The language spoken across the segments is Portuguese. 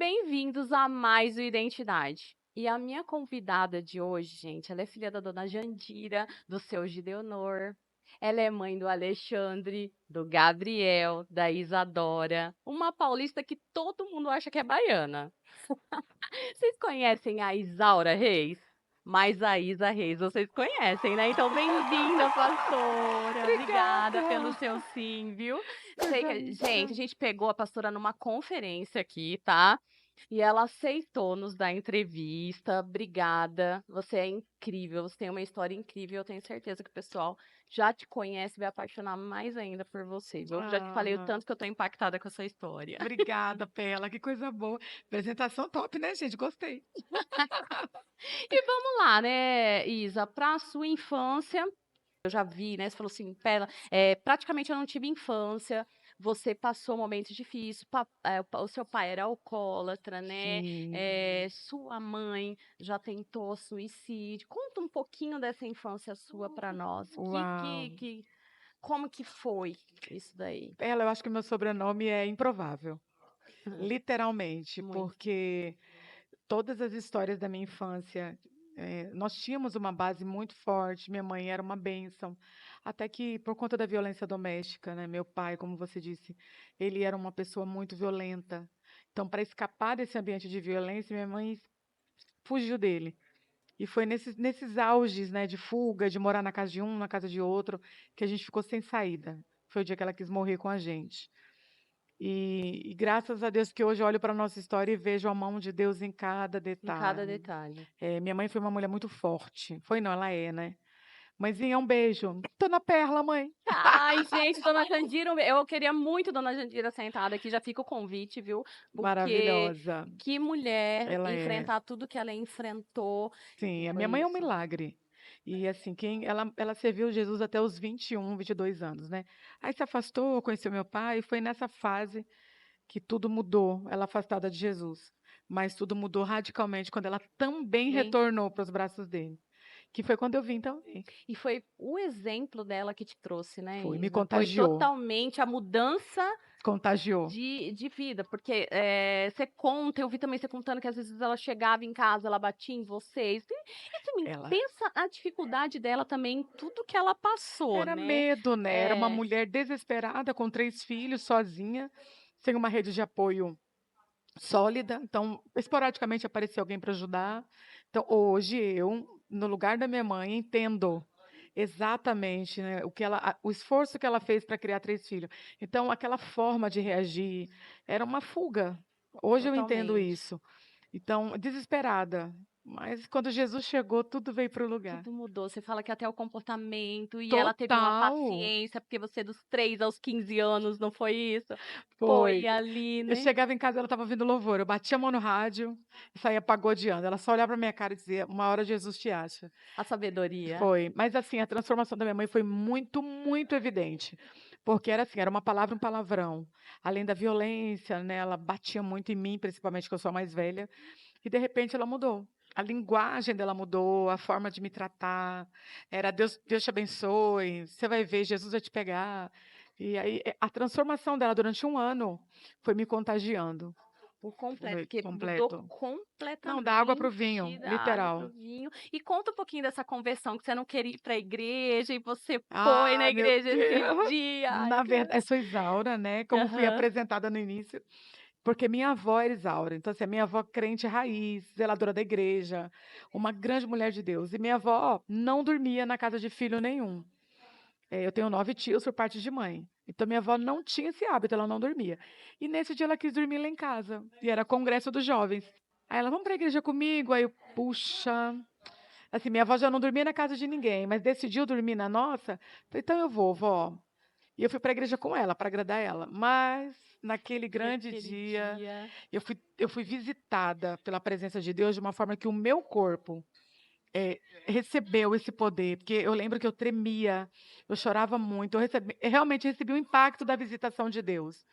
bem-vindos a mais o Identidade. E a minha convidada de hoje, gente, ela é filha da dona Jandira, do seu Gideonor. Ela é mãe do Alexandre, do Gabriel, da Isadora, uma paulista que todo mundo acha que é baiana. Vocês conhecem a Isaura Reis? Mas a Isa Reis, vocês conhecem, né? Então, bem-vinda, pastora. Obrigada pelo Obrigada, seu sim, viu? Sei coisa que, gente, linda. a gente pegou a pastora numa conferência aqui, tá? E ela aceitou nos dar entrevista. Obrigada. Você é incrível, você tem uma história incrível. Eu tenho certeza que o pessoal já te conhece e vai apaixonar mais ainda por você, viu? Eu já te falei o Ah, tanto que eu tô impactada com essa história. obrigada, Pela, que coisa boa. Apresentação top, né, gente? Gostei. E vamos lá, né, Isa, para a sua infância, eu já vi, né, você falou assim, Pela, praticamente eu não tive infância, você passou momentos difíceis, o seu pai era alcoólatra, né, Sim. sua mãe já tentou suicídio. Conta um pouquinho dessa infância sua para nós. Uau. Como que foi isso daí? Pela, eu acho que meu sobrenome é improvável, literalmente, Muito. porque todas as histórias da minha infância, nós tínhamos uma base muito forte, minha mãe era uma bênção, até que por conta da violência doméstica, né, meu pai, como você disse, ele era uma pessoa muito violenta. Então, para escapar desse ambiente de violência, minha mãe fugiu dele. E foi nesses auges, né, de fuga, de morar na casa de um, na casa de outro, que a gente ficou sem saída. Foi o dia que ela quis morrer com a gente. E graças a Deus que hoje eu olho para a nossa história e vejo a mão de Deus em cada Em cada detalhe. detalhe. Minha mãe foi uma mulher muito forte. Foi não, ela é, né. Mãezinha, um beijo. Tô na perla, mãe. Ai, gente, dona Jandira, eu queria muito dona Jandira sentada aqui, já fica o convite, viu? Porque Maravilhosa. que mulher Ela é. enfrentar tudo que ela enfrentou. Sim, a Foi minha mãe é um isso. milagre. E assim, ela serviu Jesus até os 21, 22 anos, né. Aí se afastou, conheceu meu pai, e foi nessa fase que tudo mudou, ela afastada de Jesus. Mas tudo mudou radicalmente quando ela também Bem, retornou para os braços dele, que foi quando eu vim também. e foi o exemplo dela que te trouxe, né, Foi, me Isa? Foi contagiou, totalmente a mudança contagiou. de vida, porque você conta, eu vi também você contando que às vezes ela chegava em casa, ela batia em vocês. E também, Ela pensa a dificuldade dela também, tudo que ela passou, era né? medo, né, era uma É, mulher desesperada com 3 filhos, sozinha, sem uma rede de apoio sólida, então esporadicamente aparecia alguém para ajudar. Então hoje eu, no lugar da minha mãe, entendo exatamente, né, o esforço que ela fez para criar 3 filhos. Então aquela forma de reagir era uma fuga. Hoje eu entendo totalmente. isso. Então, desesperada, mas quando Jesus chegou, tudo veio para o lugar. Tudo mudou. Você fala que até o comportamento, e ela teve uma Total, paciência, porque você dos 3 aos 15 anos, não foi isso? foi. Foi ali, Eu né, chegava em casa, ela estava ouvindo louvor, eu batia a mão no rádio e saía pagodeando, ela só olhava pra minha cara e dizia: "Uma hora Jesus te acha". a sabedoria. Foi, mas assim, a transformação da minha mãe foi muito, muito evidente, porque era assim, era uma palavra, um palavrão, além da violência, né, ela batia muito em mim, principalmente que eu sou a mais velha, e de repente ela mudou. A linguagem dela mudou, a forma de me tratar, era: "Deus te abençoe, você vai ver, Jesus vai te pegar". E aí, a transformação dela durante um ano foi me contagiando. Por completo, Foi porque mudou completo. Não, da água para o completamente vinho, da água para literal. o vinho. E conta um pouquinho dessa conversão, que você não queria ir para a igreja, e você foi na Ai, meu igreja esse Deus. dia. Ai, eu Na quero verdade, eu sou Isaura, né, como fui aham. apresentada no início, porque minha avó era Isaura, então, assim, a minha avó crente raiz, zeladora da igreja, uma grande mulher de Deus, e minha avó não dormia na casa de filho nenhum. Eu tenho 9 tios por parte de mãe, então minha avó não tinha esse hábito, ela não dormia. E nesse dia ela quis dormir lá em casa, e era congresso dos jovens. Aí ela: "Vamos para a igreja comigo?" Aí eu: "Puxa". Assim, minha avó já não dormia na casa de ninguém, mas decidiu dormir na nossa, falei: "Então eu vou, vó". E eu fui para a igreja com ela, para agradar ela. Mas, naquele E grande aquele dia, dia eu fui visitada pela presença de Deus de uma forma que o meu corpo, recebeu esse poder, porque eu lembro que eu tremia, eu chorava muito, eu realmente recebi o impacto da visitação de Deus.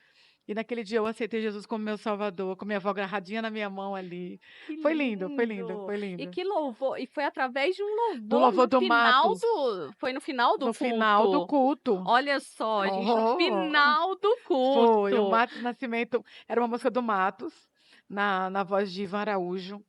E naquele dia eu aceitei Jesus como meu salvador, com minha avó agarradinha na minha mão ali. que Foi lindo, foi lindo, lindo! foi E lindo. que louvor, e foi através de um Do louvor louvor no do final Matos, do foi no final do no final do culto? culto. Olha só, gente, no Oh, final do foi, o culto. Matos Nascimento era uma música do Matos, na voz de Ivan Araújo,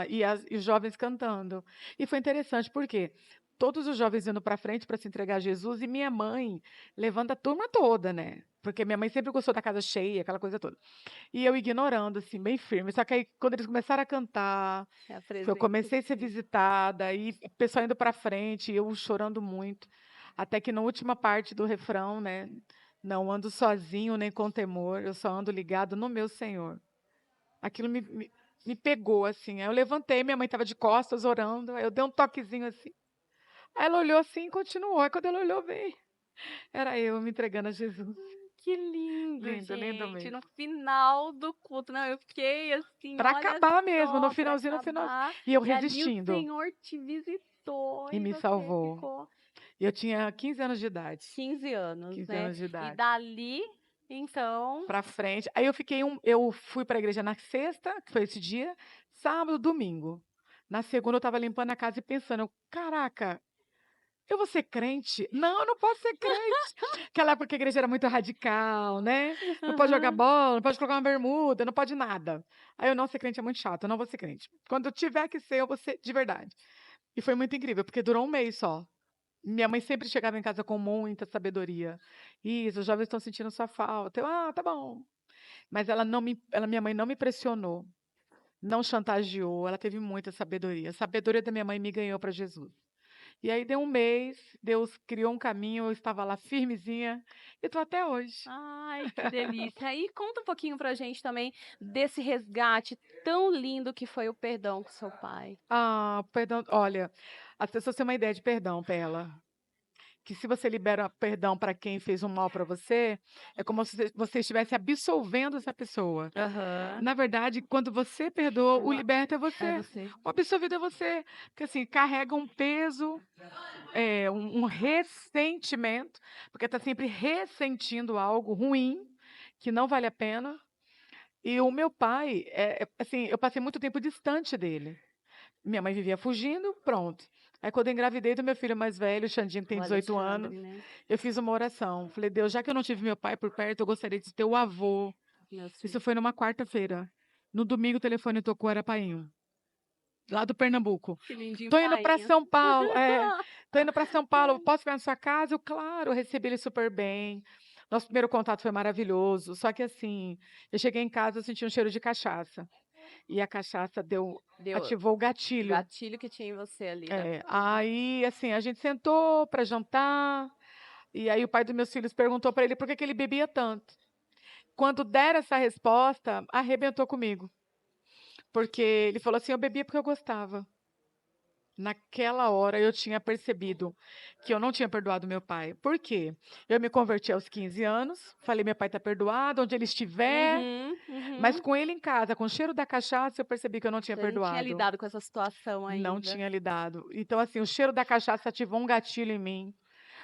e os jovens cantando. E foi interessante, porque todos os jovens indo para frente para se entregar a Jesus, e minha mãe levando a turma toda, né? Porque minha mãe sempre gostou da casa cheia, aquela coisa toda. E eu ignorando, assim, bem firme. Só que aí, quando eles começaram a cantar, É a que eu presença comecei a de ser Cristo. visitada, e o pessoal indo para frente, e eu chorando muito. Até que na última parte do refrão, né? Não ando sozinho nem com temor, eu só ando ligado no meu Senhor. Aquilo me pegou, assim. Aí eu levantei, minha mãe estava de costas orando, aí eu dei um toquezinho assim. Aí ela olhou assim e continuou. Aí quando ela olhou bem, era eu me entregando a Jesus. Que lindo, Lindo, lindo gente. mesmo. No final do culto, não, eu fiquei assim, Para olha acabar mesmo, no só, para finalzinho, no final. acabar. E eu E ali o resistindo. Senhor te visitou E e me você salvou. ficou E eu tinha 15 anos de idade. 15 anos, 15 né? anos de E idade. dali, então, Para frente. Aí eu fui para a igreja na sexta, que foi esse dia, sábado, domingo. Na segunda eu estava limpando a casa e pensando, caraca, eu vou ser crente? Não, eu não posso ser crente. Aquela época que a igreja era muito radical, né? Não pode jogar aham. bola, não pode colocar uma bermuda, não pode nada. Aí eu, não, ser crente é muito chato, eu não vou ser crente. Quando eu tiver que ser, eu vou ser de verdade. E foi muito incrível, porque durou um mês só. Minha mãe sempre chegava em casa com muita sabedoria. Isso, os jovens estão sentindo sua falta. Eu, tá bom. Mas minha mãe não me pressionou, não chantageou, ela teve muita sabedoria. A sabedoria da minha mãe me ganhou para Jesus. E aí deu um mês, Deus criou um caminho, eu estava lá firmezinha e estou até hoje. Ai, que delícia. E conta um pouquinho pra gente também desse resgate tão lindo que foi o perdão com seu pai. Perdão, olha, as pessoas têm uma ideia de perdão, Pela, que se você libera perdão para quem fez um mal para você, é como se você estivesse absolvendo essa pessoa. Aham. Na verdade, quando você perdoa, o liberto é É você, você. o absolvido é você, porque assim, carrega um peso, um ressentimento, porque está sempre ressentindo algo ruim, que não vale a pena. E o meu pai, assim, eu passei muito tempo distante dele. Minha mãe vivia fugindo, pronto. Aí quando eu engravidei do meu filho mais velho, o Xandinho, que O tem 18 anos, Alexandre, né? eu fiz uma oração. Falei, Deus, já que eu não tive meu pai por perto, eu gostaria de ter o avô. Meus Isso filhos. foi numa quarta-feira. No domingo o telefone tocou, era painho, lá do Pernambuco. Que lindinho, Tô indo para painho. São Paulo, tô indo para São Paulo, posso ficar na sua casa? Eu, claro, eu recebi ele super bem. Nosso primeiro contato foi maravilhoso, só que assim, eu cheguei em casa, eu senti um cheiro de cachaça. E a cachaça Deu ativou o o gatilho. gatilho que tinha em você ali da coisa. Aí, assim, a gente sentou para jantar, e aí o pai dos meus filhos perguntou para ele por que que ele bebia tanto. Quando deram essa resposta, arrebentou comigo, porque ele falou assim: eu bebia porque eu gostava. Naquela hora eu tinha percebido que eu não tinha perdoado meu pai. Por quê? Eu me converti aos 15 anos, falei: meu pai está perdoado, onde ele estiver, Uhum, mas uhum. com ele em casa, com o cheiro da cachaça, eu percebi que eu não tinha Você não tinha perdoado. lidado com essa situação Não ainda. tinha lidado. Então, assim, o cheiro da cachaça ativou um gatilho em mim,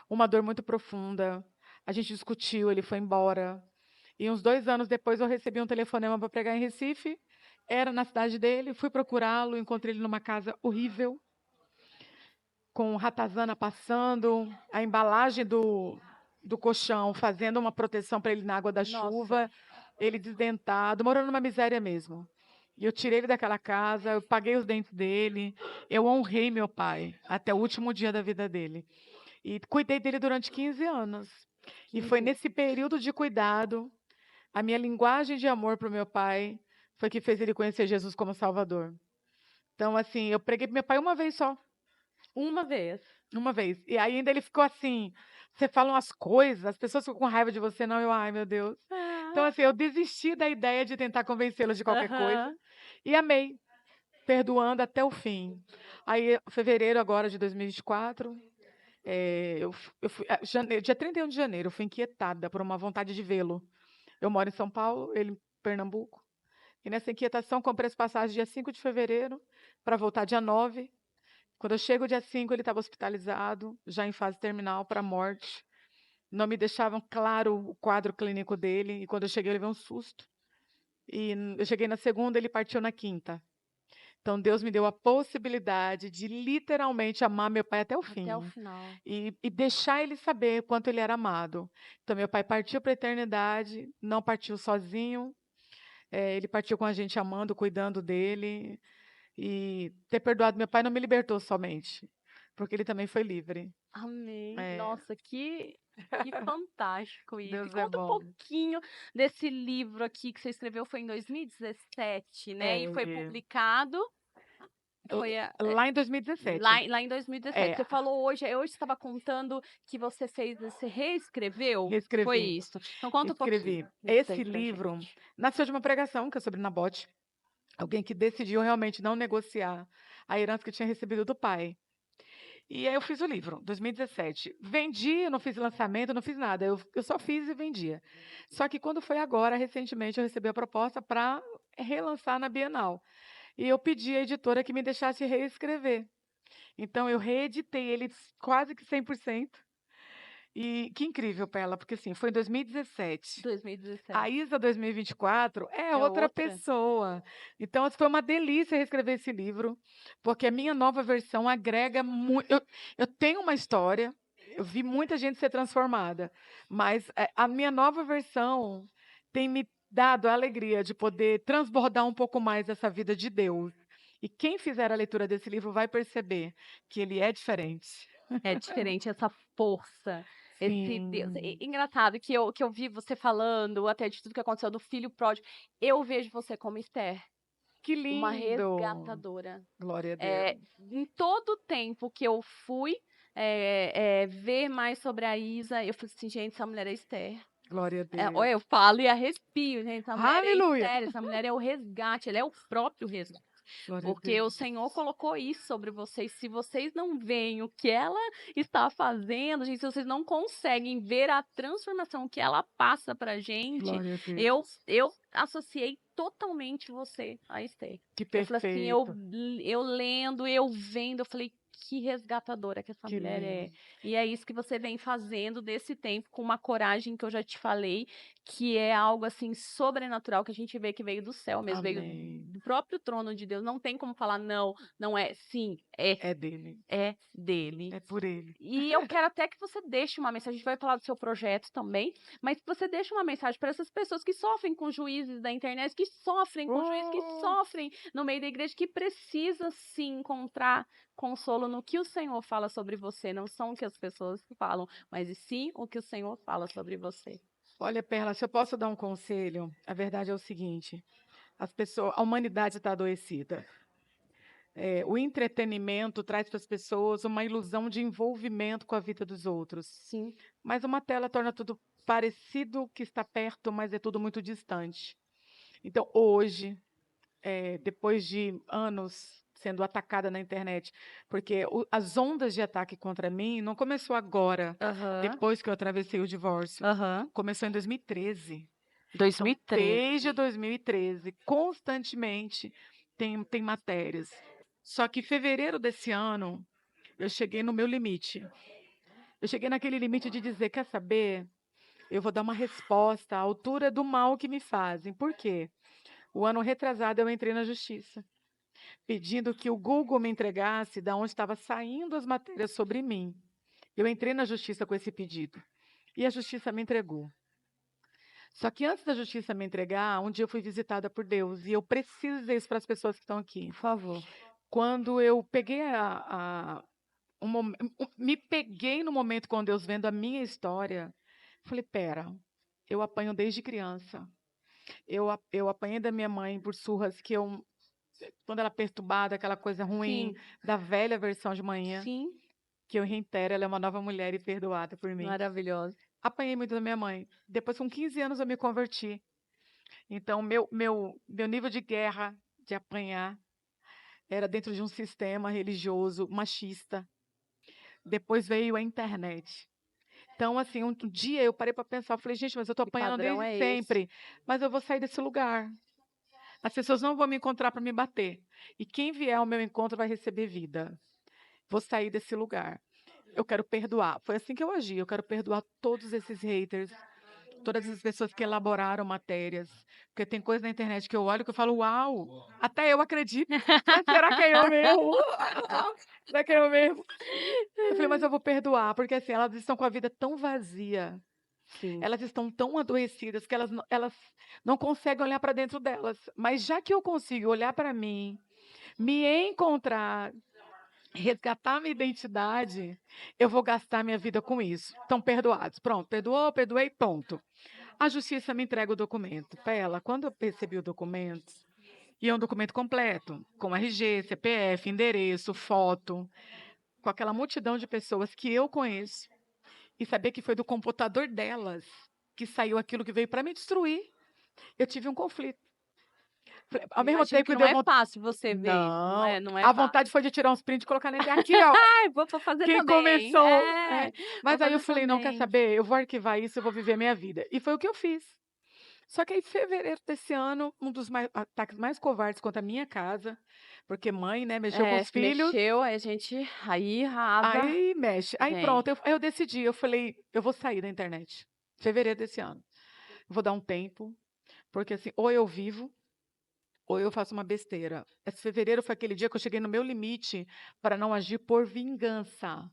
uma dor muito profunda. A gente discutiu, ele foi embora. E uns 2 anos depois eu recebi um telefonema para pregar em Recife. Era na cidade dele, fui procurá-lo, encontrei ele numa casa horrível, com ratazana passando, a embalagem do colchão fazendo uma proteção para ele na água da Nossa, chuva, ele desdentado, morando numa miséria mesmo. E eu tirei ele daquela casa, eu paguei os dentes dele, eu honrei meu pai até o último dia da vida dele. E cuidei dele durante 15 anos. E foi 15. nesse período de cuidado, a minha linguagem de amor para o meu pai foi que fez ele conhecer Jesus como Salvador. Então, assim, eu preguei para meu pai uma vez só. Uma vez. Uma vez. E aí ainda ele ficou assim, você fala umas coisas, as pessoas ficam com raiva de você, não, eu, ai meu Deus. Então, Ah, assim, eu desisti da ideia de tentar convencê-los de qualquer coisa aham. e amei, perdoando até o fim. Aí, fevereiro agora de 2024, eu fui, dia 31 de janeiro, eu fui inquietada por uma vontade de vê-lo. Eu moro em São Paulo, ele em Pernambuco, e nessa inquietação comprei as passagens dia 5 de fevereiro para voltar dia 9. Quando eu chego dia 5, ele estava hospitalizado, já em fase terminal para morte. Não me deixavam claro o quadro clínico dele, e quando eu cheguei, eu levei um susto. E eu cheguei na segunda, ele partiu na quinta. Então, Deus me deu a possibilidade de literalmente amar meu pai até o Até o fim final. e deixar ele saber quanto ele era amado. Então, meu pai partiu para a eternidade, não partiu sozinho, Ele partiu com a gente amando, cuidando dele, e ter perdoado meu pai não me libertou somente, porque ele também foi livre. Amém. É, Nossa, que fantástico isso. E Deus é conta um bom. pouquinho desse livro aqui que você escreveu, foi em 2017, né? E foi É, publicado, l foi lá em 2017. lá em 2017. É, Você falou hoje, hoje você estava contando que você fez, você reescreveu? Foi reescrevi, isso. Então conta um pouquinho escrevi. disso aí Esse pra livro gente. nasceu de uma pregação que é sobre Nabote, alguém que decidiu realmente não negociar a herança que tinha recebido do pai. E aí eu fiz o livro, 2017. Vendi, eu não fiz lançamento, não fiz nada, eu só fiz e vendia. Só que quando foi agora, recentemente, eu recebi a proposta para relançar na Bienal. E eu pedi à editora que me deixasse reescrever. Então eu reeditei ele quase que 100%. E que incrível, Pela, porque assim, foi em 2017. A 2017. Isa 2024 é É outra outra? pessoa. Então, assim, foi uma delícia reescrever esse livro, porque a minha nova versão agrega muito. Eu tenho uma história, eu vi muita gente ser transformada, mas a minha nova versão tem me dado a alegria de poder transbordar um pouco mais essa vida de Deus. E quem fizer a leitura desse livro vai perceber que ele é diferente. É diferente essa força, esse Deus. Sim, Engraçado que eu vi você falando, até de tudo que aconteceu do filho pródigo. Eu vejo você como Esther, que uma lindo! resgatadora. Glória a Deus. Em todo o tempo que eu fui ver mais sobre a Isa, eu falei assim, gente, essa mulher é Esther. Glória a Olha, Deus. eu falo e arrepio, gente, essa mulher é Aleluia. Esther, essa mulher é o resgate, ela é o próprio resgate. Glória a Porque o Deus. Senhor colocou isso sobre vocês. Se vocês não veem o que ela está fazendo, gente, se vocês não conseguem ver a transformação que ela passa pra gente, Glória a Deus. eu associei totalmente você a Esther. Que Eu falei assim, eu, perfeito. eu lendo, eu vendo, eu falei, que resgatadora que essa Que mulher é. lindo. E é isso que você vem fazendo desse tempo com uma coragem que eu já te falei, que é algo assim sobrenatural que a gente vê que veio do céu mesmo, veio Amém. do próprio trono de Deus. Não tem como falar não, não é. Sim, É dele. é dele. É por ele. E eu quero até que você deixe uma mensagem, a gente vai falar do seu projeto também, mas que você deixe uma mensagem para essas pessoas que sofrem com juízes da internet, que sofrem com juízes, que Oh, sofrem no meio da igreja, que precisa sim encontrar consolo no que o Senhor fala sobre você, não são o que as pessoas falam, mas e sim o que o Senhor fala sobre você. olha, Perla, se eu posso dar um conselho, a verdade é o seguinte: as pessoas, a humanidade está adoecida. O entretenimento traz para as pessoas uma ilusão de envolvimento com a vida dos outros. Sim, Mas uma tela torna tudo parecido que está perto, mas é tudo muito distante. Então, hoje, depois de anos sendo atacada na internet, porque as ondas de ataque contra mim não começou agora, aham, depois que eu atravessei o divórcio. aham. Começou em 2013. Então, 2013. desde 2013, constantemente tem matérias. Só que em fevereiro desse ano, eu cheguei no meu limite. Eu cheguei naquele limite de dizer, quer saber? Eu vou dar uma resposta à altura do mal que me fazem. Por quê? O ano retrasado eu entrei na justiça, pedindo que o Google me entregasse de onde estava saindo as matérias sobre mim. Eu entrei na justiça com esse pedido. E a justiça me entregou. Só que antes da justiça me entregar, um dia eu fui visitada por Deus. E eu preciso dizer isso para as pessoas que estão aqui. Por favor. Quando eu peguei me peguei no momento com Deus vendo a minha história, falei, pera, eu apanho desde criança. Eu apanhei da minha mãe por surras que eu, quando ela é perturbada, aquela coisa ruim, Sim, da velha versão de manhã, sim, que eu reitero, ela é uma nova mulher e perdoada por mim. maravilhosa. Apanhei muito da minha mãe. Depois, com 15 anos, eu me converti. Então, meu nível de guerra, de apanhar, era dentro de um sistema religioso machista. Depois veio a internet. Então, assim, um dia eu parei para pensar, eu falei, gente, mas eu estou Que apanhando padrão desde é esse? sempre, mas eu vou sair desse lugar. As pessoas não vão me encontrar para me bater. E quem vier ao meu encontro vai receber vida. Vou sair desse lugar. Eu quero perdoar. Foi assim que eu agi. Eu quero perdoar todos esses haters, todas as pessoas que elaboraram matérias. Porque tem coisa na internet que eu olho que eu falo, uau, até eu acredito. Mas será que é eu mesmo? Será que é eu mesmo? Eu falei, mas eu vou perdoar, porque assim, elas estão com a vida tão vazia. Sim. Elas estão tão adoecidas que elas não conseguem olhar para dentro delas. Mas já que eu consigo olhar para mim, me encontrar, resgatar minha identidade, eu vou gastar minha vida com isso. Estão perdoados. Pronto, perdoou, perdoei, ponto. A justiça me entrega o documento. Pela, quando eu recebi o documento, e é um documento completo, com RG, CPF, endereço, foto, com aquela multidão de pessoas que eu conheço, e saber que foi do computador delas que saiu aquilo que veio para me destruir, eu tive um conflito. Ao mesmo Imagino tempo que que não deu é vontade. fácil você ver, Não, não é a fácil. vontade foi de tirar uns prints e colocar na internet. Aqui, ó, Ai, vou fazer quem também. começou. É, vou Mas aí eu fazer falei: não quer também. saber? Eu vou arquivar isso, eu vou viver a minha vida. E foi o que eu fiz. Só que aí, em fevereiro desse ano, um dos ataques mais covardes contra a minha casa, porque mãe, né, mexeu com É, os filhos, mexeu, aí a gente aí rasa, aí mexe. Aí vem. pronto, eu decidi, eu falei, eu vou sair da internet. Fevereiro desse ano. Vou dar um tempo, porque assim, ou eu vivo, ou eu faço uma besteira. Esse fevereiro foi aquele dia que eu cheguei no meu limite para não agir por vingança.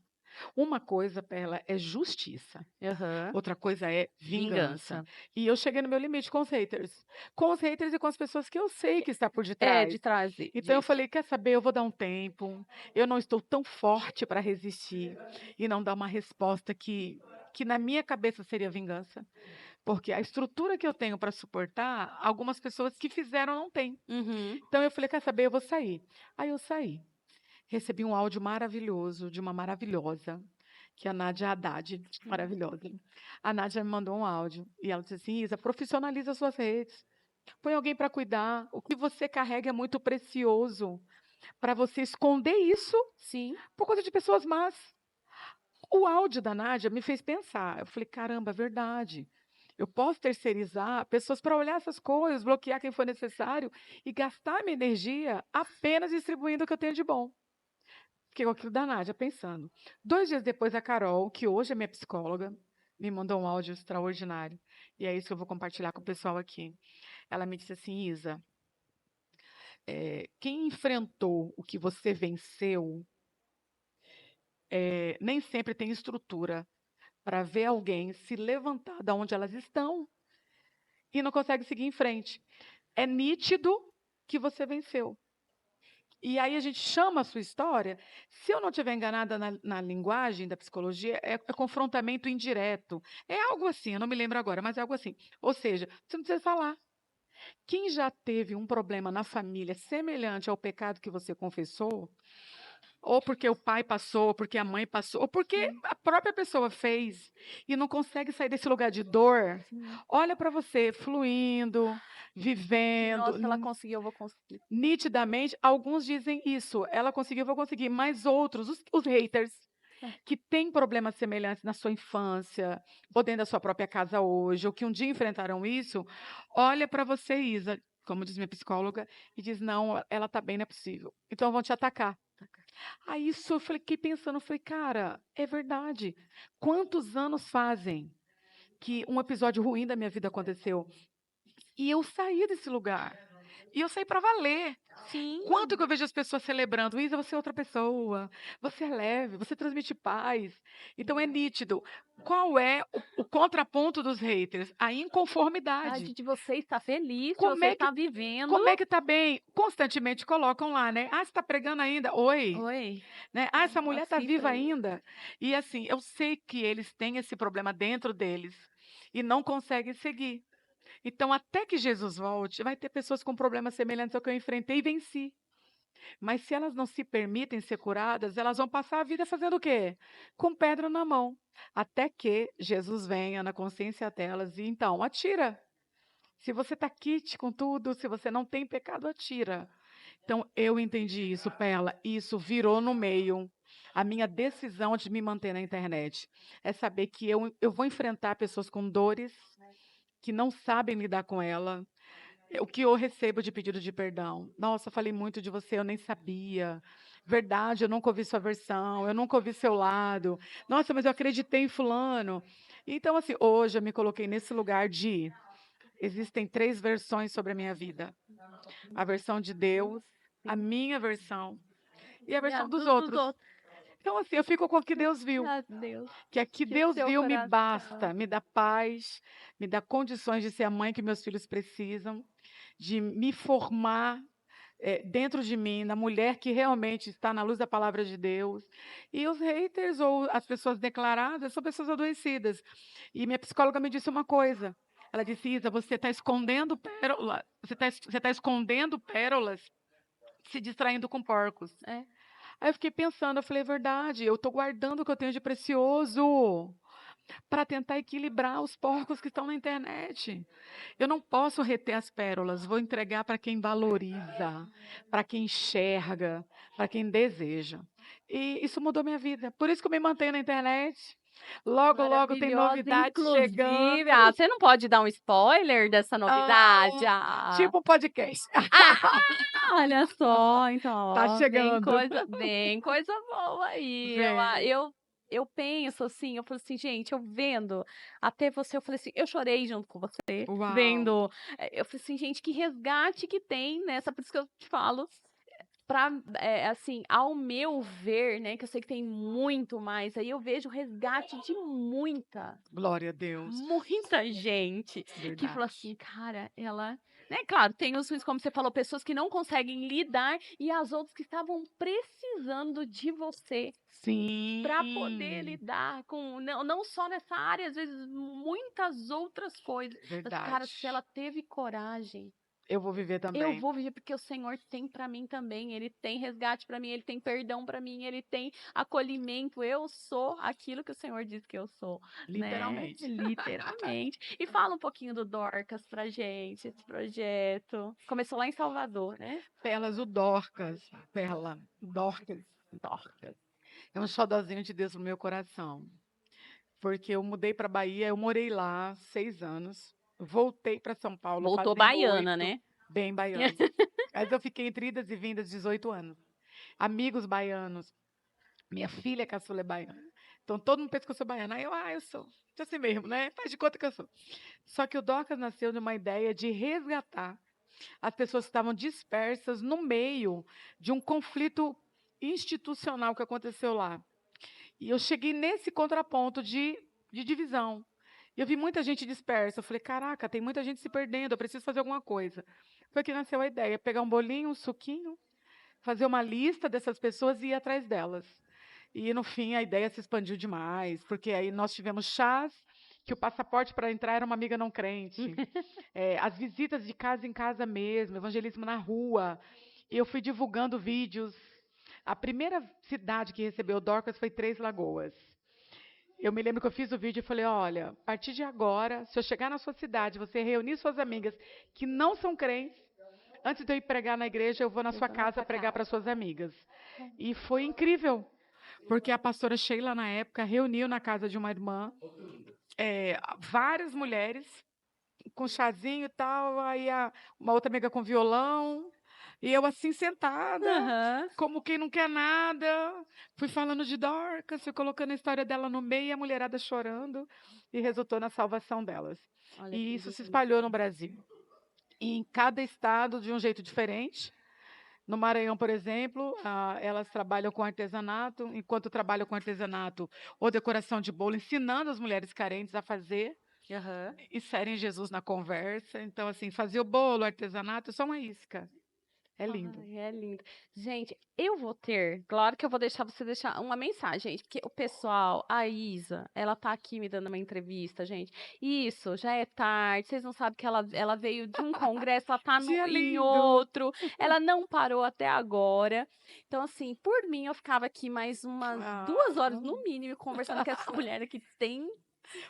Uma coisa, Perla, é justiça. Aham. Outra coisa é vingança. Vingança. E eu cheguei no meu limite com os haters. Com os haters e com as pessoas que eu sei que está por É, detrás. de trás Então eu disso. falei, quer saber, eu vou dar um tempo. Eu não estou tão forte para resistir e não dar uma resposta que na minha cabeça seria vingança. Porque a estrutura que eu tenho para suportar, algumas pessoas que fizeram não têm. Uhum. Então eu falei, quer saber, eu vou sair. Aí eu saí. Recebi um áudio maravilhoso de uma maravilhosa, que é a Nádia Haddad, maravilhosa. A Nádia me mandou um áudio e ela disse assim: Isa, profissionaliza suas redes. Põe alguém para cuidar. O que você carrega é muito precioso para você esconder isso Sim. por conta de pessoas más. O áudio da Nádia me fez pensar. Eu falei, caramba, verdade. Eu posso terceirizar pessoas para olhar essas coisas, bloquear quem for necessário e gastar minha energia apenas distribuindo o que eu tenho de bom. Fiquei com aquilo da Nádia pensando. 2 dias depois, a Carol, que hoje é minha psicóloga, me mandou um áudio extraordinário. E é isso que eu vou compartilhar com o pessoal aqui. Ela me disse assim, Isa, quem enfrentou o que você venceu, nem sempre tem estrutura para ver alguém se levantar da onde elas estão e não consegue seguir em frente. É nítido que você venceu. E aí a gente chama a sua história, se eu não estiver enganada na linguagem da psicologia, é confrontamento indireto. É algo assim, eu não me lembro agora, mas é algo assim. Ou seja, você não precisa falar. Quem já teve um problema na família semelhante ao pecado que você confessou, ou porque o pai passou, ou porque a mãe passou, ou porque Sim. a própria pessoa fez e não consegue sair desse lugar de dor, Sim. olha para você fluindo, vivendo, Nossa, ela conseguiu, eu vou conseguir. nitidamente. Alguns dizem isso, ela conseguiu, eu vou conseguir, mas outros, os haters, É. que têm problemas semelhantes na sua infância, ou dentro da sua própria casa hoje, ou que um dia enfrentaram isso, olha para você, Isa, como diz minha psicóloga, e diz, não, ela está bem, não é possível. Então vão te atacar. Aí isso eu falei, fiquei pensando, eu falei, cara, é verdade. Quantos anos fazem que um episódio ruim da minha vida aconteceu? E eu saí desse lugar. E eu saí para valer. Sim. Quanto que eu vejo as pessoas celebrando, Isa, você é outra pessoa, você é leve, você transmite paz. Então é nítido. Qual é o contraponto dos haters? A inconformidade. De você estar feliz, de Como você é que estar vivendo. como é que tá bem? Constantemente colocam lá, né? Ah, você está pregando ainda? Oi. Oi, Né? Ah, essa mulher está assista viva aí. ainda. E assim, eu sei que eles têm esse problema dentro deles e não conseguem seguir. Então, até que Jesus volte, vai ter pessoas com problemas semelhantes ao que eu enfrentei e venci. Mas se elas não se permitem ser curadas, elas vão passar a vida fazendo o quê? Com pedra na mão. Até que Jesus venha na consciência delas e então atira. Se você está quite com tudo, se você não tem pecado, atira. Então eu entendi isso, Pela. Isso virou no meio. A minha decisão de me manter na internet é saber que eu vou enfrentar pessoas com dores que não sabem lidar com ela, o que eu recebo de pedido de perdão. Nossa, falei muito de você, eu nem sabia. Verdade, eu nunca ouvi sua versão, eu nunca ouvi seu lado. Nossa, mas eu acreditei em fulano. Então, assim, hoje eu me coloquei nesse lugar de existem 3 versões sobre a minha vida. A versão de Deus, a minha versão e a E a versão dos dos outros. outros. Então, assim, eu fico com o que Deus viu. Ah, Deus, Que aqui que o Deus seu viu me coração. basta, me dá paz, me dá condições de ser a mãe que meus filhos precisam, de me formar dentro de mim, na mulher que realmente está na luz da palavra de Deus. E os haters ou as pessoas declaradas são pessoas adoecidas. E minha psicóloga me disse uma coisa. Ela disse, Isa, você está escondendo pérolas, você tá escondendo pérolas, se distraindo com porcos. É. Aí eu fiquei pensando, eu falei, é verdade, eu estou guardando o que eu tenho de precioso para tentar equilibrar os porcos que estão na internet. Eu não posso reter as pérolas, vou entregar para quem valoriza, para quem enxerga, para quem deseja. E isso mudou minha vida. Por isso que eu me mantenho na internet. Logo, logo tem Maravilhosa, novidade chegando. inclusive. Ah, você não pode dar um spoiler dessa novidade? Ah, Ah, tipo um podcast. olha só, então, Tá ó, chegando. vem coisa boa aí. Vem. Eu penso assim, eu falo assim, gente, eu vendo até você, eu falei assim, eu chorei junto com você, Uau. vendo. Eu falei assim, gente, que resgate que tem nessa, por isso que eu te falo. Assim, ao meu ver, né, que eu sei que tem muito mais, aí eu vejo o resgate de Glória a Deus. muita gente que falou Verdade. assim, cara, ela, né, claro, tem os ruins, como você falou, pessoas que não conseguem lidar e as outras que estavam precisando de você para poder Sim. lidar com, não só nessa área, às vezes muitas outras coisas. Mas, cara, se ela Verdade. teve coragem, Eu vou viver eu também. vou viver porque o Senhor tem para mim também. Ele tem resgate para mim, ele tem perdão para mim, ele tem acolhimento. Eu sou aquilo que o Senhor diz que eu sou, né? Literalmente. Literalmente. E fala um pouquinho do Dorcas pra gente, esse projeto. Começou lá em Salvador, né? Pelas, o Dorcas. Perla. Dorcas. Dorcas. É um xodózinho de Deus no meu coração. Porque eu mudei para Bahia, eu morei lá 6 anos. Voltei para São Paulo Voltou fazendo baiana, 8, né? bem baiana. Mas eu fiquei entre idas e vindas 18 anos. Amigos baianos. Minha filha caçula é baiana. Então todo mundo pensa que eu sou baiana. Aí eu sou. Assim mesmo, né? Faz de conta que eu sou. Só que o Dorcas nasceu de uma ideia de resgatar as pessoas que estavam dispersas no meio de um conflito institucional que aconteceu lá. E eu cheguei nesse contraponto de divisão. E eu vi muita gente dispersa. Eu falei, caraca, tem muita gente se perdendo, eu preciso fazer alguma coisa. Foi que nasceu a ideia, pegar um bolinho, um suquinho, fazer uma lista dessas pessoas e ir atrás delas. E, no fim, a ideia se expandiu demais, porque aí nós tivemos chás, que o passaporte para entrar era uma amiga não crente. As visitas de casa em casa mesmo, evangelismo na rua. Eu fui divulgando vídeos. A primeira cidade que recebeu Dorcas foi Três Lagoas. Eu me lembro que eu fiz o vídeo e falei, olha, a partir de agora, se eu chegar na sua cidade, você reunir suas amigas que não são crentes, antes de eu ir pregar na igreja, eu vou na sua casa pregar para suas amigas. E foi incrível, porque a pastora Sheila, na época, reuniu na casa de uma irmã várias mulheres com chazinho e tal, aí uma outra amiga com violão, e eu assim sentada, Aham. como quem não quer nada, fui falando de Dorcas, fui colocando a história dela no meio, e a mulherada chorando, e resultou na salvação delas. Olha E que isso se lindo. espalhou no Brasil. E em cada estado, de um jeito diferente. No Maranhão, por exemplo, elas trabalham com artesanato, enquanto trabalham com artesanato ou decoração de bolo, ensinando as mulheres carentes a fazer, Aham. inserem Jesus na conversa. Então, assim, fazer o bolo, artesanato, é só uma isca. É lindo. Ai, é lindo. Gente, eu vou ter, claro que eu vou deixar você deixar uma mensagem, gente, porque o pessoal, a Isa, ela tá aqui me dando uma entrevista, gente. Isso, já é tarde, vocês não sabem que ela veio de um congresso, ela tá Dia em lindo. outro, ela não parou até agora. Então, assim, por mim, eu ficava aqui mais umas Ah, 2 horas no mínimo conversando com essa mulher aqui,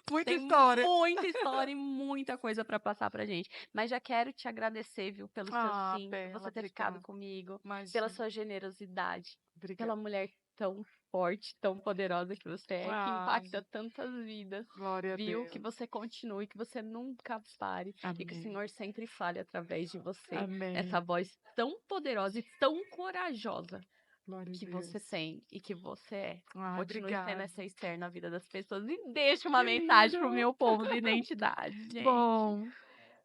muita tem história. muita história e muita coisa para passar pra gente. Mas já quero te agradecer, viu, pelo seu Ah, sim, por Bela, você ter ficado obrigada. comigo, pela Imagina. sua generosidade, pela Obrigada. mulher tão forte, tão poderosa que você é, que Ah, impacta tantas vidas. glória a Viu? Que Deus. você continue, que você nunca pare e que o Amém. Senhor sempre fale através de você. Essa Amém. voz tão poderosa e tão corajosa Glória a que Deus. você tem e que você é. Ai, Continue sendo obrigada. essa Esther na vida das pessoas e deixe uma Que mensagem pro lindo. meu povo de identidade, gente. Bom,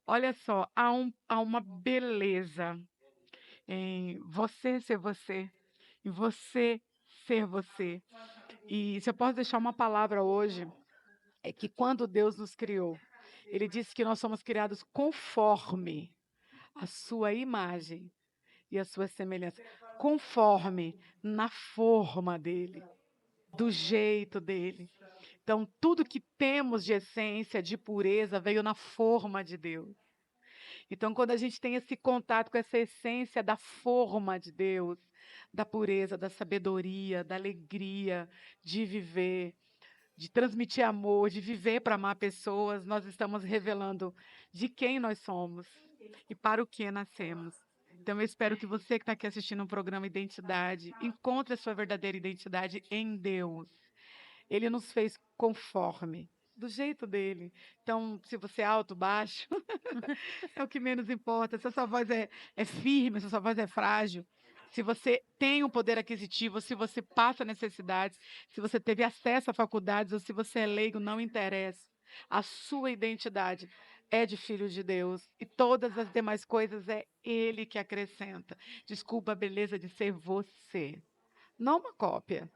olha só, há uma beleza em você ser você, em você ser você. E se eu posso deixar uma palavra hoje, é que quando Deus nos criou, Ele disse que nós somos criados conforme a sua imagem e a sua semelhança, conforme na forma dele, do jeito dele. Então, tudo que temos de essência, de pureza, veio na forma de Deus. Então, quando a gente tem esse contato com essa essência da forma de Deus, da pureza, da sabedoria, da alegria de viver, de transmitir amor, de viver para amar pessoas, nós estamos revelando de quem nós somos e para o que nascemos. Então, eu espero que você que está aqui assistindo o programa Identidade, encontre a sua verdadeira identidade em Deus. Ele nos fez conforme, do jeito dele. Então, se você é alto, baixo, é o que menos importa. Se a sua voz é firme, se a sua voz é frágil, se você tem um poder aquisitivo, se você passa necessidades, se você teve acesso a faculdades ou se você é leigo, não interessa. A sua identidade é de filho de Deus e todas as demais coisas é Ele que acrescenta. Desculpa a beleza de ser você, não uma cópia.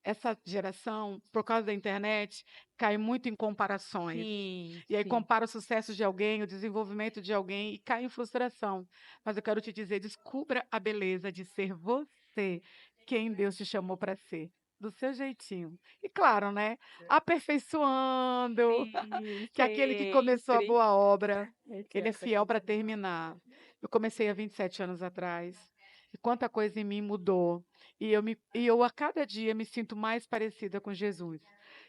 Essa geração, por causa da internet, cai muito em comparações. Sim, E aí sim. compara o sucesso de alguém, o desenvolvimento de alguém e cai em frustração. Mas eu quero te dizer, descubra a beleza de ser você, quem Deus te chamou para ser, do seu jeitinho. E claro, né, aperfeiçoando, Sim, que aquele que começou a sempre. boa obra, ele é Etc. fiel para terminar. Eu comecei há 27 anos atrás. E quanta coisa em mim mudou. E eu a cada dia me sinto mais parecida com Jesus.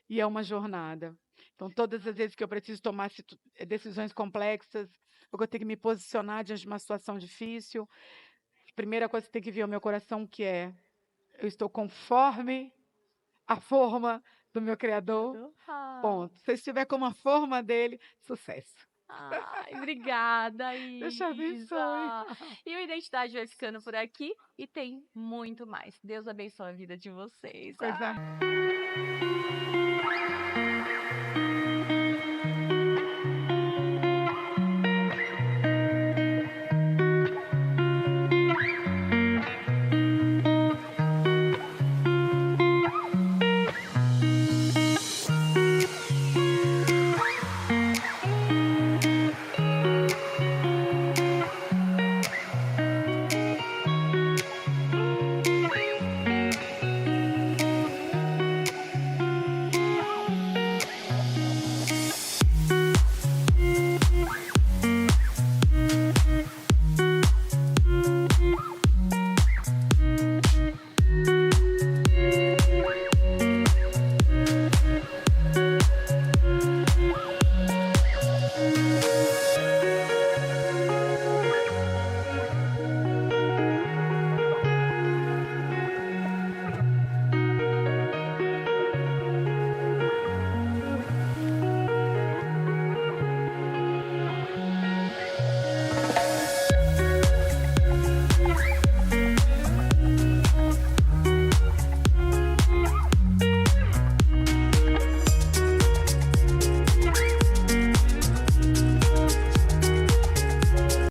E é uma jornada. Então, todas as vezes que eu preciso tomar decisões complexas, ou que eu tenho que me posicionar diante de uma situação difícil, a primeira coisa que tem que vir ao meu coração que é: eu estou conforme a forma do meu Criador. Ah, Ponto. Se eu estiver como a forma dele, sucesso. ai, obrigada, Deus te abençoe. Isa. E o Identidade vai ficando por aqui e tem muito mais. Deus abençoe a vida de vocês. Coisa